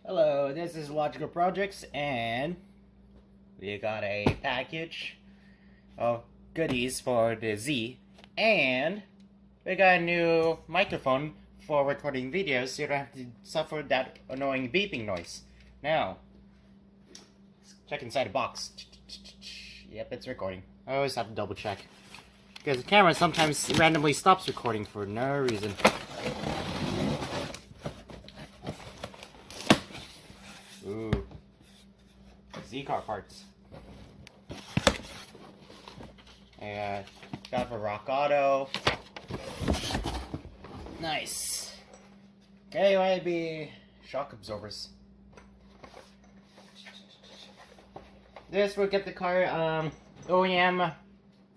Hello, this is Logical Projects, and we got a package of goodies for the Z, and we got a new microphone for recording videos so you don't have to suffer that annoying beeping noise. Now, let's check inside the box. Yep, it's recording. I always have to double check, because the camera sometimes randomly stops recording for no reason. Ooh, Z-car parts. And got for Rock Auto. Nice. KYB shock absorbers. This will get the car OEM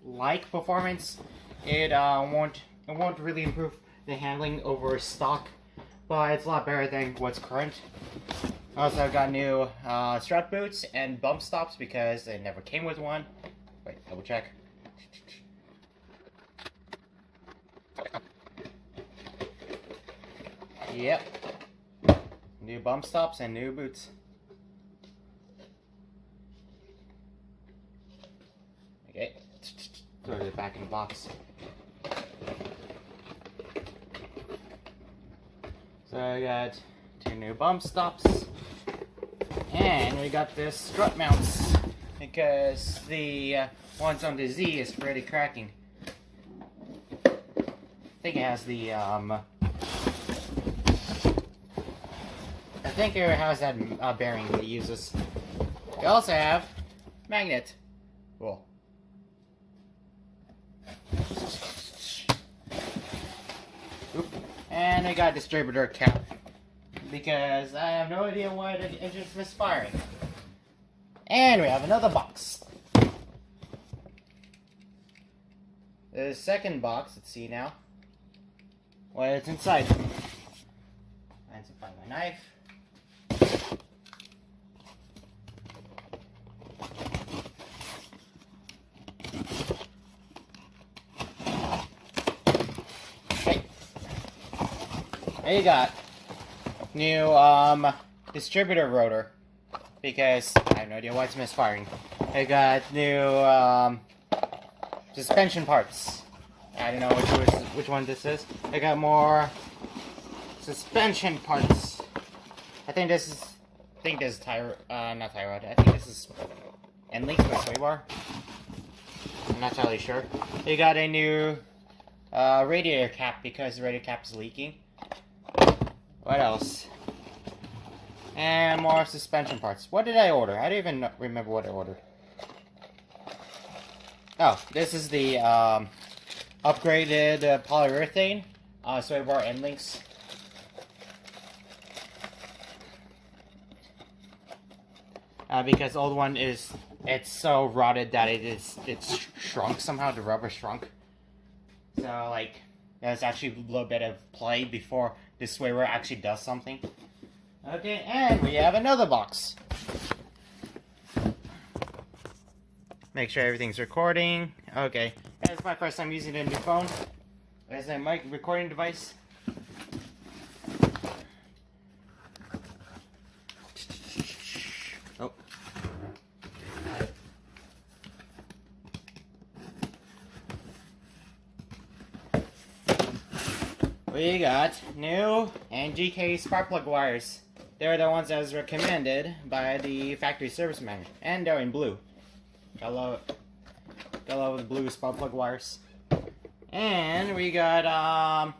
like performance. It won't really improve the handling over stock, but it's a lot better than what's current. Also, I got new strut boots and bump stops because they never came with one. Wait, double check. Yep. New bump stops and new boots. Okay. Throw it back in the box. So I got two new bump stops. And we got this strut mounts because the ones on the Z is pretty cracking. I think it has the I think it has that bearing that it uses. We also have magnet. Cool. Oop. And I got a distributor cap, because I have no idea why the engine's misfiring. And we have another box. The second box, let's see now what it's inside. And to find my knife. Okay. There you got new distributor rotor, because I have no idea why it's misfiring. I got new suspension parts. I don't know which one this is. I got more suspension parts. I think this is tire not tie rod. I think this is end links with sway bar. I'm not entirely sure. You got a new radiator cap because the radiator cap is leaking. What else? And more suspension parts. What did I order? I don't even remember what I ordered. Oh, this is the upgraded polyurethane sway bar end links. Because the old one it's so rotted that it's shrunk somehow. The rubber shrunk. So like there's actually a little bit of play before this sway bar actually does something. Okay, and we have another box. Make sure everything's recording. Okay, it's my first time using a new phone as a mic recording device. Oh. We got new NGK spark plug wires. They're the ones that was recommended by the factory service manager, and they're in blue. Got love the blue spark plug wires. And we got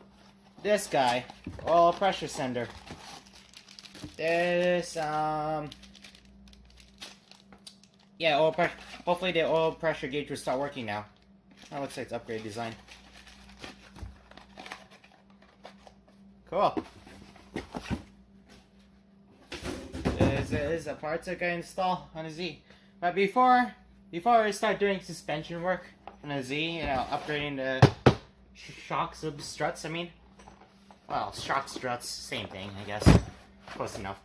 this guy, oil pressure sender. This yeah, oil pressure. Hopefully the oil pressure gauge will start working now. That looks like it's upgrade design. Cool. This is the parts I can install on a Z. But before I start doing suspension work on a Z, you know, upgrading the shocks of the struts, I mean. Well, shock struts, same thing, I guess. Close enough.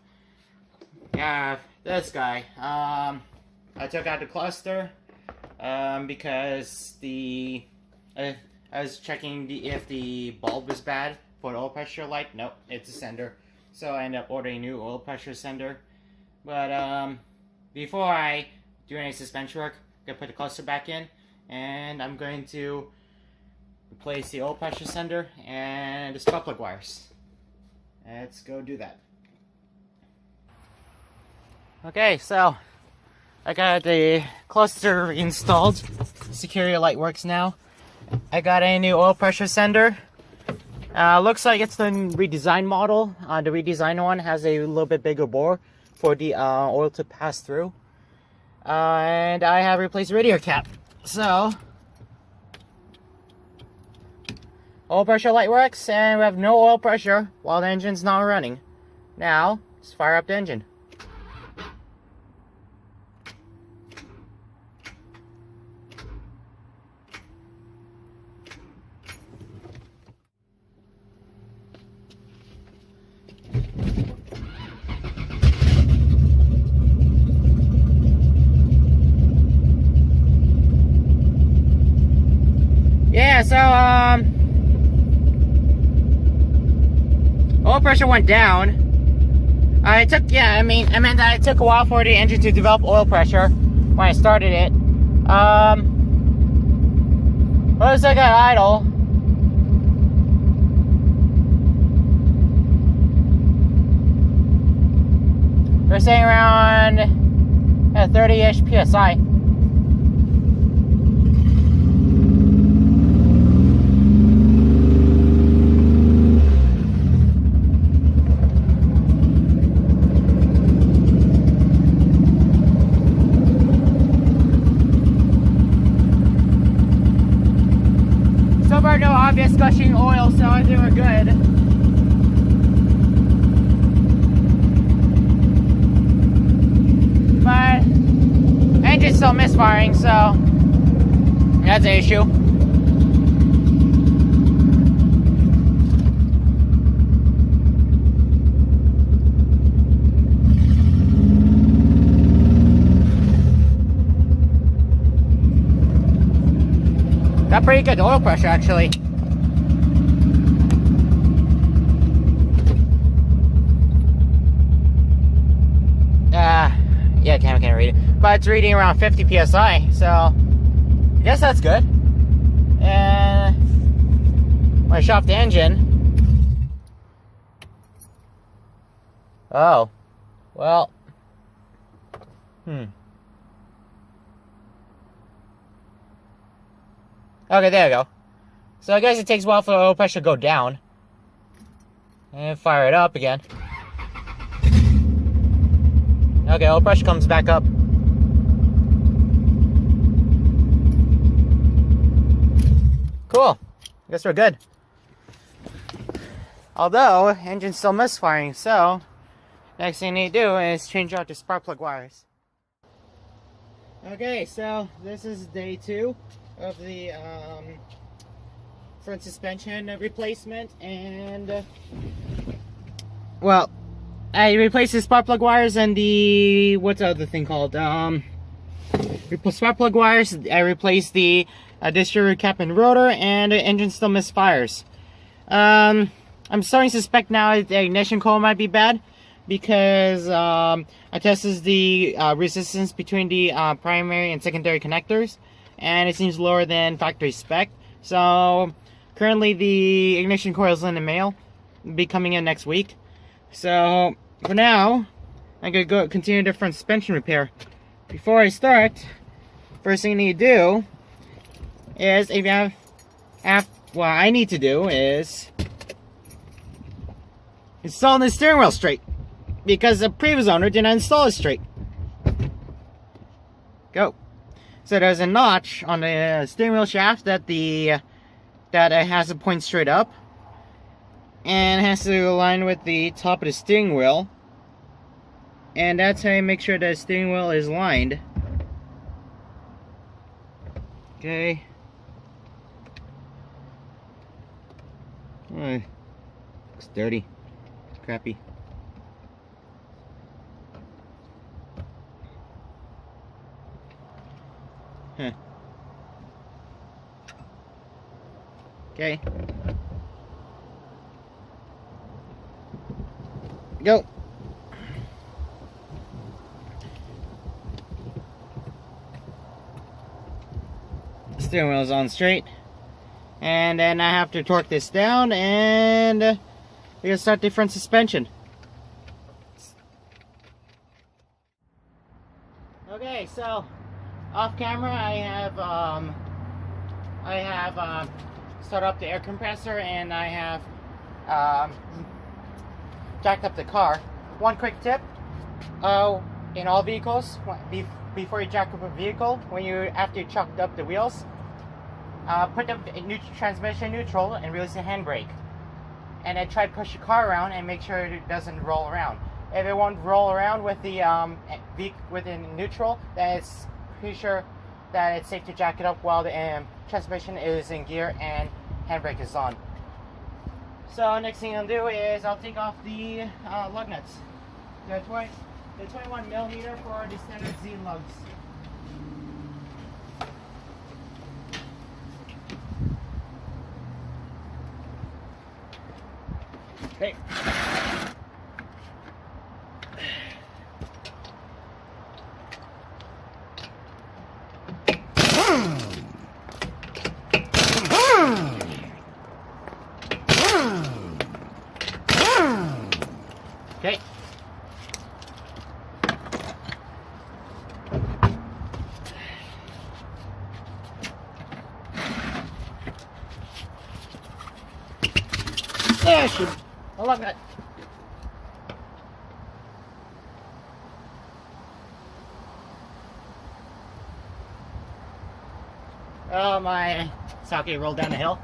Yeah, this guy. I took out the cluster because I was checking if the bulb was bad for the oil pressure light. Nope, it's a sender. so I ended up ordering a new oil pressure sender. But before I do any suspension work, I'm going to put the cluster back in, and I'm going to replace the oil pressure sender and the spark plug wires. Let's go do that. Okay, so I got the cluster installed. Security light works now. I got a new oil pressure sender. Looks like it's the redesigned model. The redesigned one has a little bit bigger bore for the oil to pass through. And I have replaced the radiator cap. So, oil pressure light works, and we have no oil pressure while the engine's not running. Now, let's fire up the engine. Yeah, so, oil pressure went down. I meant that it took a while for the engine to develop oil pressure when I started it. Once I got idle, we're saying around 30-ish PSI. So far, no obvious gushing oil, so I think we're good. But engine's still misfiring, so that's an issue. Got pretty good oil pressure, actually. Yeah, camera can't read it, but it's reading around 50 psi, so I guess that's good. And when I shut off the engine, oh, well, Okay, there we go. So I guess it takes a while for the oil pressure to go down. And fire it up again. Okay, oil pressure comes back up. Cool. Guess we're good. Although, engine's still misfiring, so next thing I need to do is change out the spark plug wires. Okay, so this is day 2 of the front suspension replacement, and well, I replaced the spark plug wires and the, what's the other thing called? Spark plug wires. I replaced the distributor cap and rotor, and the engine still misfires. I'm starting to suspect now that the ignition coil might be bad, because I tested the resistance between the primary and secondary connectors, and it seems lower than factory spec. So currently the ignition coil is in the mail, be coming in next week. So for now, I'm gonna go continue the front suspension repair. Before I start, first thing I need to do is, if you have what I need to do is install the steering wheel straight, because the previous owner did not install it straight. Go. So there's a notch on the steering wheel shaft that it has to point straight up, and it has to align with the top of the steering wheel, and that's how you make sure that the steering wheel is lined. Okay. Oh, looks dirty. It's crappy. Huh. Okay. Go. Steering wheel is on straight. And then I have to torque this down and we're gonna start the front suspension. Okay, so off camera I have started up the air compressor and I have jacked up the car. One quick tip, in all vehicles, before you jack up a vehicle, after you chucked up the wheels, put the transmission neutral and release the handbrake. And then try to push the car around and make sure it doesn't roll around. If it won't roll around with the neutral, then it's pretty sure that it's safe to jack it up while the transmission is in gear and handbrake is on. So next thing I'll do is I'll take off the lug nuts. The 21mm for the standard Z lugs. Okay. Okay. There she. I love that. Oh, my socket rolled down the hill.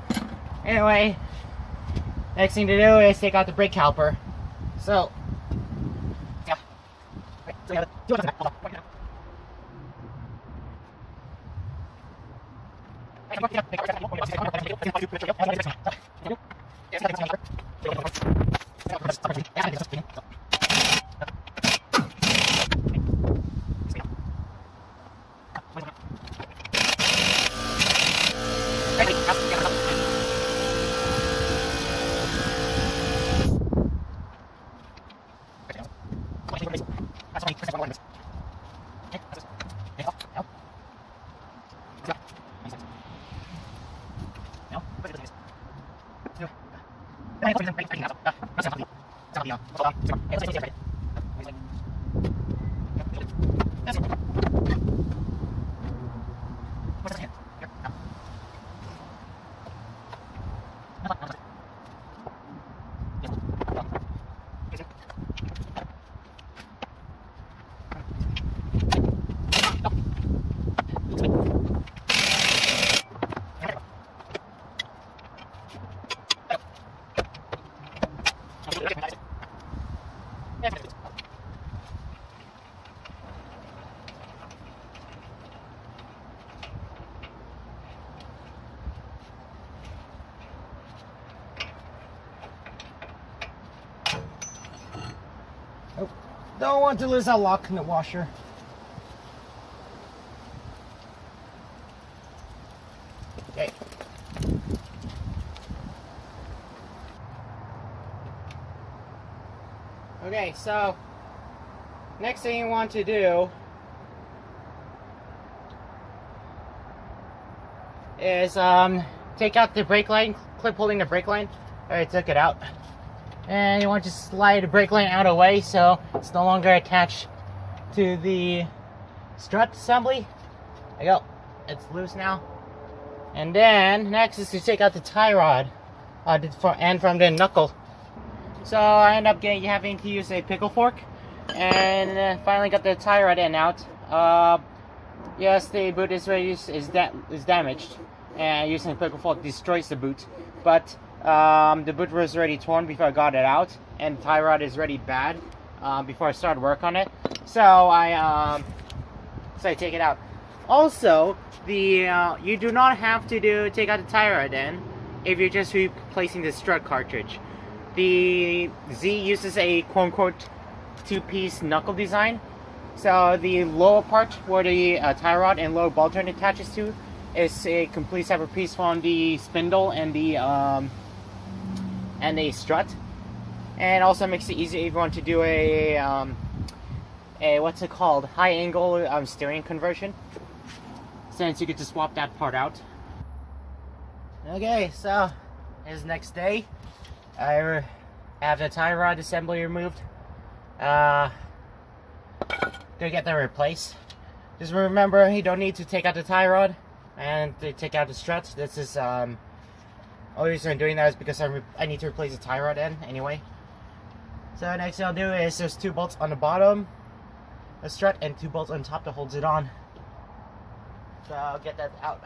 Anyway, next thing to do is take out the brake caliper. So, yeah. Don't want to lose that lock in the washer. Okay. Okay, so next thing you want to do is take out the brake line, clip holding the brake line. I already took it out. And you want to slide the brake line out of the way so it's no longer attached to the strut assembly. There you go. It's loose now. And then next is to take out the tie rod and from the knuckle. So I end up having to use a pickle fork, and finally got the tie rod end out. Yes, the boot is damaged, and using a pickle fork destroys the boot. But the boot was already torn before I got it out, and the tie rod is already bad before I started work on it. So I take it out. Also, you do not have to take out the tie rod end if you're just replacing the strut cartridge. The Z uses a quote-unquote two-piece knuckle design. So the lower part where the tie rod and lower ball joint attaches to is a complete separate piece from the spindle and the strut. and also makes it easier if you want to do a what's it called, high angle steering conversion, since you could just swap that part out. Okay, so it's next day. I have the tie rod assembly removed. Gonna get them replaced. Just remember, you don't need to take out the tie rod and to take out the struts. This is only reason I'm doing that is because I need to replace the tie rod end anyway. So next thing I'll do is there's 2 bolts on the bottom, a strut, and 2 bolts on top that holds it on. So I'll get that out.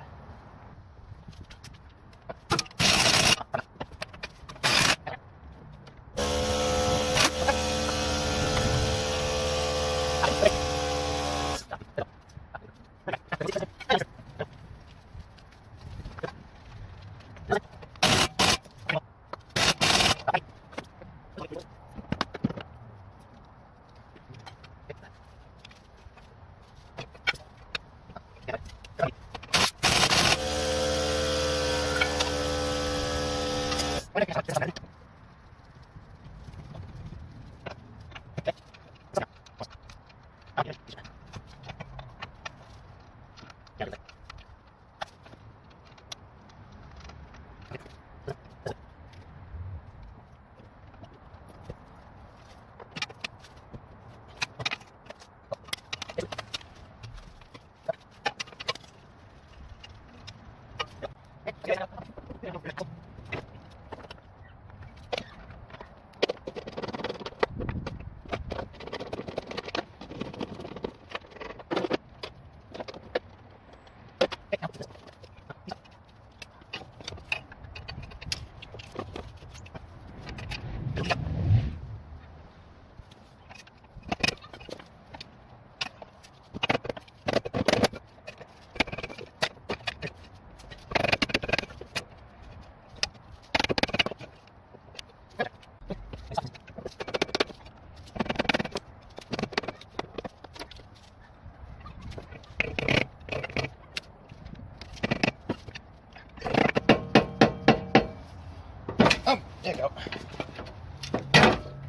Oh, there you go.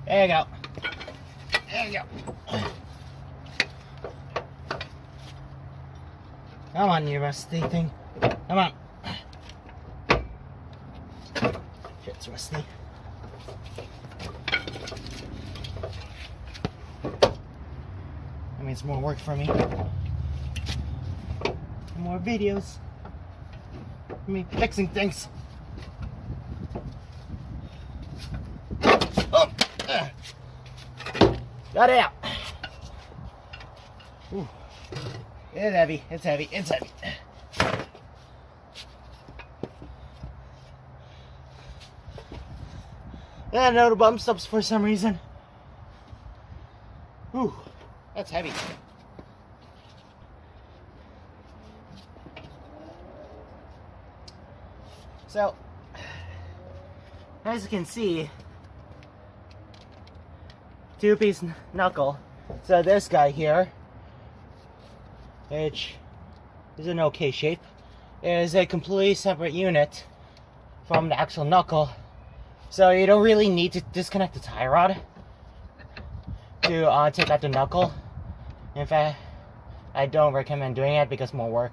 There you go. There you go. Come on, you rusty thing. Come on. Shit's rusty. That means more work for me. More videos. Me fixing things. Oh, got it out. Ooh. It's heavy. It's heavy. It's heavy. Yeah, no, the bump stops for some reason. Ooh, that's heavy. So, as you can see, 2-piece knuckle. So this guy here, which is an okay shape, is a completely separate unit from the actual knuckle. So you don't really need to disconnect the tie rod to take out the knuckle. In fact, I don't recommend doing it because more work.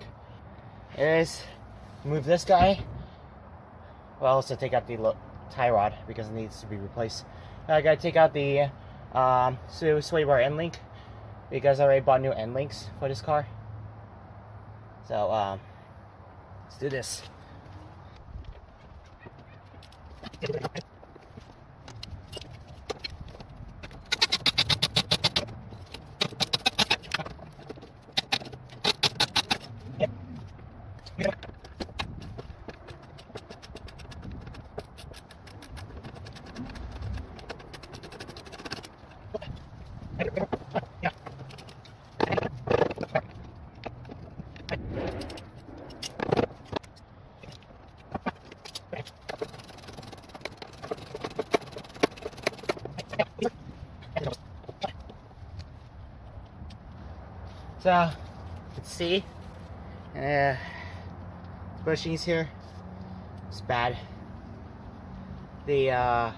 Is move this guy. Well, also take out the tie rod because it needs to be replaced. I gotta take out the sway bar end link because I already bought new end links for this car. So let's do this. So, let's see. Bushings here. It's bad. The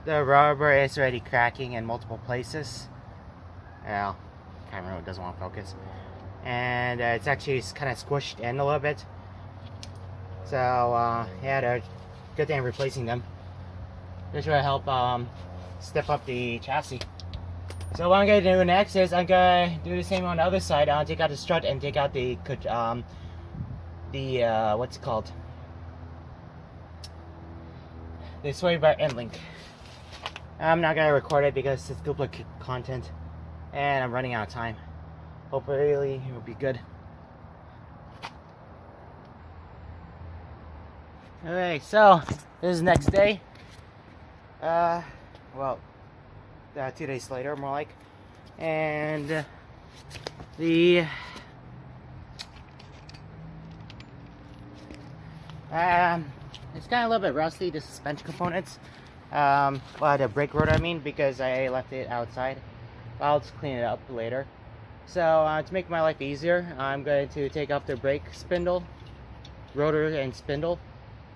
the rubber is already cracking in multiple places. Well, camera doesn't want to focus. And it's actually kind of squished in a little bit. So, yeah, they're good thing replacing them. This will help step up the chassis. So what I'm going to do next is I'm going to do the same on the other side. I'll take out the strut and take out the what's it called? The sway bar end link. I'm not going to record it because it's duplicate content and I'm running out of time. Hopefully it will be good. Okay, so this is the next day. Well, 2 days later, more like, and the it's kind of a little bit rusty, the suspension components. Well, the brake rotor, I mean, because I left it outside. I'll just clean it up later. So to make my life easier, I'm going to take off the brake spindle, rotor, and spindle,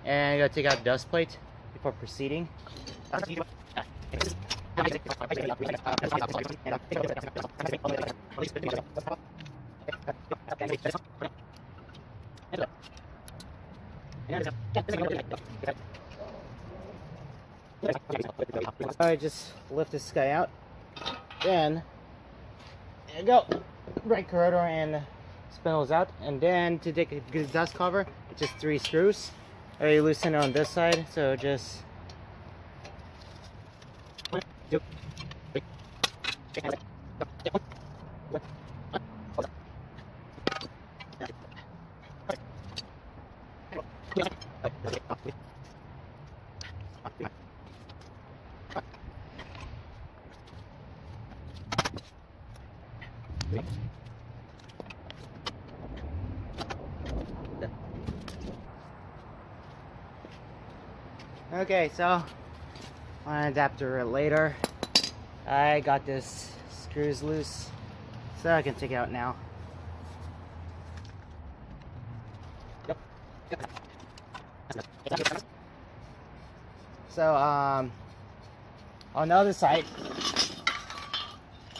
and I'm going to take out the dust plate before proceeding. I just lift this guy out, then there you go, brake rotor and spindles out, and then to take a good dust cover, it's just 3 screws. I already loosened it on this side, so just okay, so on adapter later. I got this screws loose, so I can take it out now. So on the other side,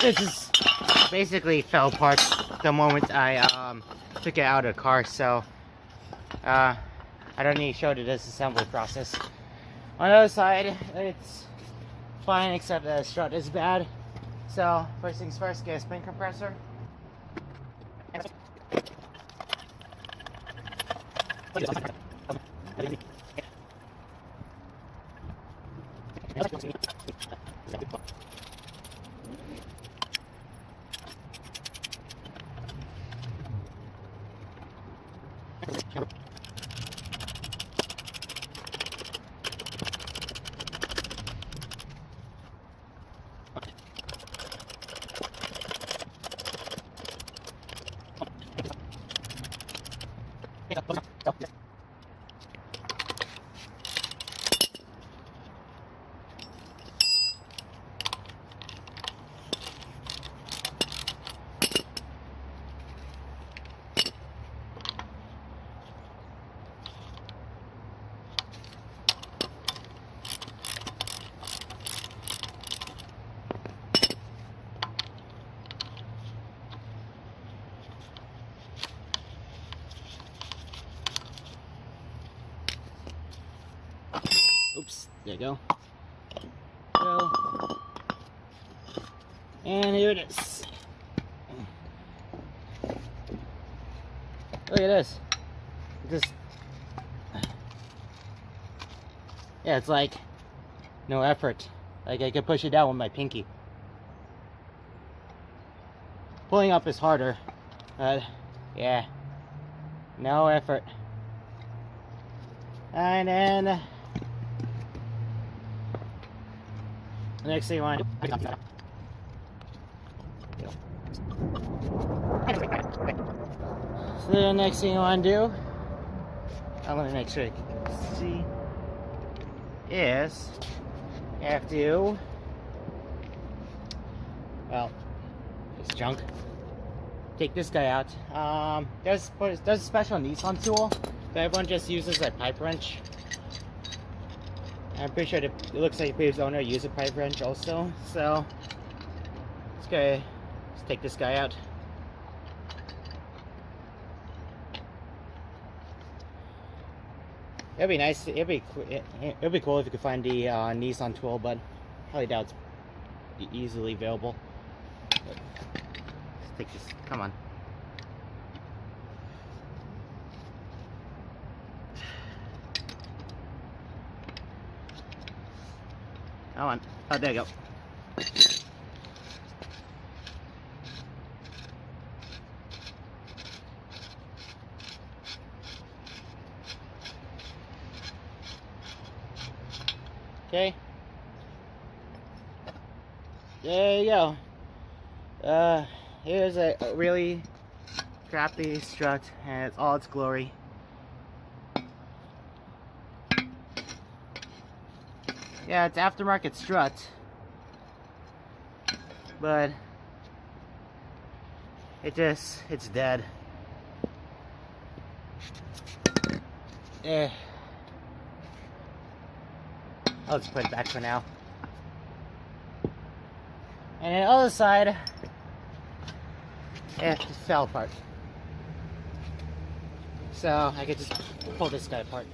this is basically fell apart the moment I took it out of the car, so I don't need to show the disassembly process. On the other side, it's fine, except the strut is bad. So first things first, get a spring compressor. Oops, there you go. So, and here it is. Look at this. Just, yeah, it's like no effort. Like I could push it down with my pinky. Pulling up is harder, but yeah, no effort. And then the next thing you want to do. So the next thing you want to do, I'm going to make sure you can see, is you have to, well, it's junk. Take this guy out. There's a special Nissan tool that everyone just uses, a pipe wrench. I'm pretty sure it looks like the previous owner used a pipe wrench also, so let's take this guy out. It'd be nice. It'd be cool if you could find the Nissan tool, but highly doubt it's easily available. Let's take this. Come on. Come on. Oh, there you go. Okay. There you go. Here's a really crappy strut, and it's all its glory. Yeah, it's aftermarket strut, but it's dead. I'll just put it back for now. And the other side, it just fell apart. So I could just pull this guy apart.